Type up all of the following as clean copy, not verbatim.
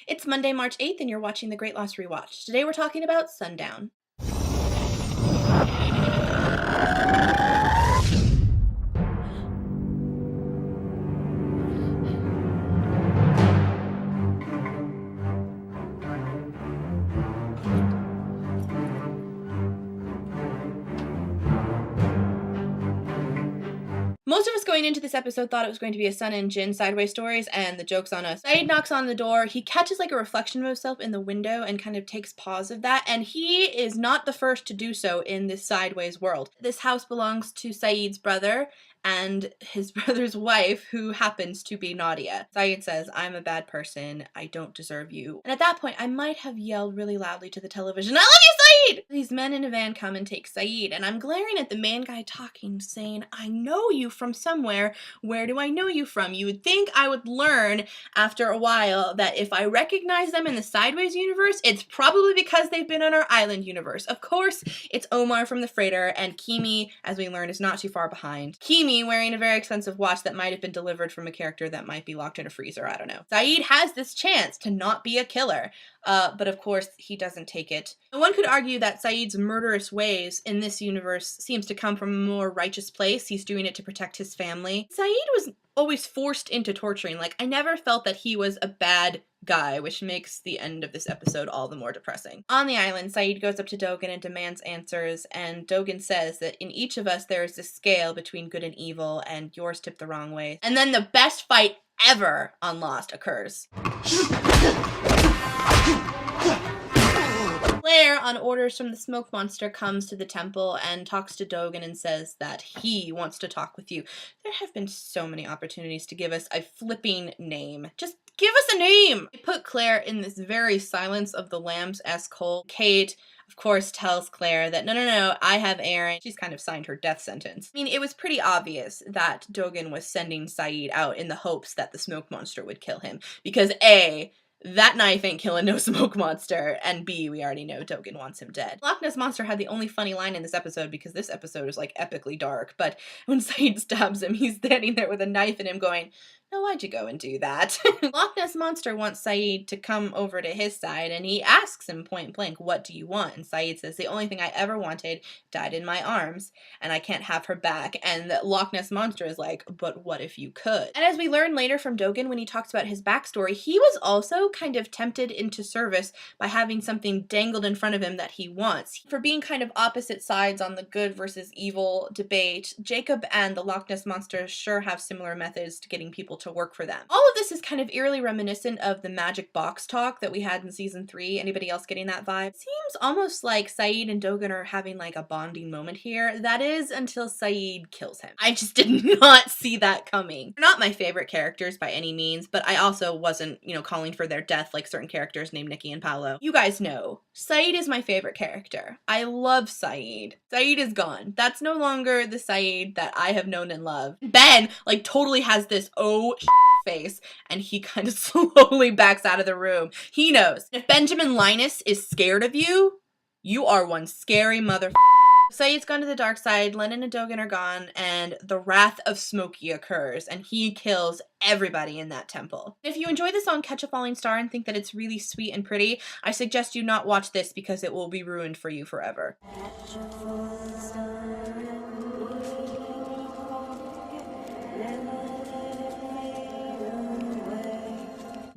It's Monday, March 8th, and you're watching The Great Lost Rewatch. Today we're talking about Sundown. Most of us going into this episode thought it was going to be a Sun and Jin sideways stories, and the joke's on us. SAYID knocks on the door. He catches like a reflection of himself in the window and kind of takes pause of that, and he is not the first to do so in this sideways world. This house belongs to SAYID's brother and his brother's wife, who happens to be Nadia. SAYID says, "I'm a bad person. I don't deserve you." And at that point, I might have yelled really loudly to the television, "I love you, SAYID!" These men in a van come and take SAYID, and I'm glaring at the main guy talking, saying, "I know you from somewhere. Where do I know you from?" You would think I would learn after a while that if I recognize them in the Sideways universe, it's probably because they've been on our island universe. Of course, it's Omar from the freighter, and Kimi, as we learn, is not too far behind. Kimi wearing a very expensive watch that might have been delivered from a character that might be locked in a freezer, I don't know. SAYID has this chance to not be a killer, but of course he doesn't take it. And one could argue that SAYID's murderous ways in this universe seems to come from a more righteous place. He's doing it to protect his family. SAYID was always forced into torturing. Like, I never felt that he was a bad guy, which makes the end of this episode all the more depressing. On the island, SAYID goes up to Dogen and demands answers, and Dogen says that in each of us there is a scale between good and evil, and yours tipped the wrong way. And then the best fight ever on Lost occurs. Claire, on orders from the smoke monster, comes to the temple and talks to Dogen and says that he wants to talk with you. There have been so many opportunities to give us a flipping name. Just give us a name! They put Claire in this very Silence of the Lambs-esque hole. Kate, of course, tells Claire that no, I have Aaron. She's kind of signed her death sentence. I mean, it was pretty obvious that Dogen was sending SAYID out in the hopes that the smoke monster would kill him. Because A, that knife ain't killing no smoke monster, and B, we already know Dogen wants him dead. Loch Ness Monster had the only funny line in this episode because this episode is like epically dark, but when SAYID stabs him, he's standing there with a knife in him going, "No, why'd you go and do that?" Loch Ness Monster wants SAYID to come over to his side, and he asks him point blank, "What do you want?" And SAYID says, "The only thing I ever wanted died in my arms, and I can't have her back." And Loch Ness Monster is like, "But what if you could?" And as we learn later from Dogen when he talks about his backstory, he was also kind of tempted into service by having something dangled in front of him that he wants. For being kind of opposite sides on the good versus evil debate, Jacob and the Loch Ness Monster sure have similar methods to getting people to work for them. All of this is kind of eerily reminiscent of the magic box talk that we had in season 3. Anybody else getting that vibe? It seems almost like SAYID and Dogen are having like a bonding moment here. That is until SAYID kills him. I just did not see that coming. They're not my favorite characters by any means, but I also wasn't, calling for their death like certain characters named Nikki and Paolo. You guys know, SAYID is my favorite character. I love SAYID. SAYID is gone. That's no longer the SAYID that I have known and loved. Ben, like, totally has this face, and he kind of slowly backs out of the room. He knows. If Benjamin Linus is scared of you, you are one scary mother. SAYID's gone to the dark side, Lennon and Dogen are gone, and the wrath of Smokey occurs, and he kills everybody in that temple. If you enjoy the song Catch a Falling Star and think that it's really sweet and pretty, I suggest you not watch this because it will be ruined for you forever.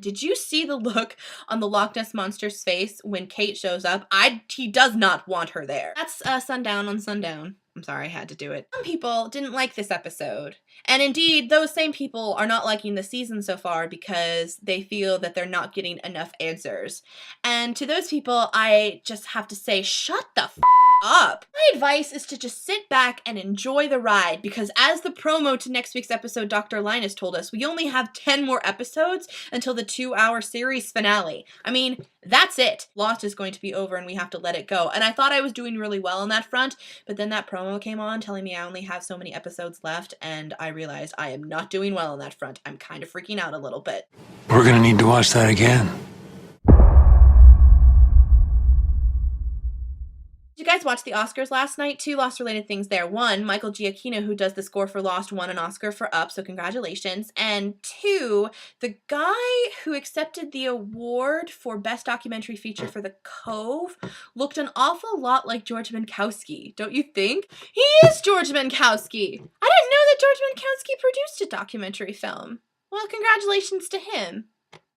Did you see the look on the Loch Ness Monster's face when Kate shows up? He does not want her there. That's Sundown on Sundown. I'm sorry, I had to do it. Some people didn't like this episode. And indeed, those same people are not liking the season so far because they feel that they're not getting enough answers. And to those people, I just have to say, shut the up. My advice is to just sit back and enjoy the ride, because as the promo to next week's episode Dr. Linus told us, we only have 10 more episodes until the 2-hour series finale. I mean, that's it. Lost is going to be over and we have to let it go. And I thought I was doing really well on that front, but then that promo came on telling me I only have so many episodes left, and I realized I am not doing well on that front. I'm kind of freaking out a little bit. We're gonna need to watch that again. Did you guys guys watch the Oscars last night? 2 Lost-related things there. 1, Michael Giacchino, who does the score for Lost, won an Oscar for Up, so congratulations. And 2, the guy who accepted the award for Best Documentary Feature for The Cove looked an awful lot like George Minkowski, don't you think? He is George Minkowski! I didn't know that George Minkowski produced a documentary film. Well, congratulations to him.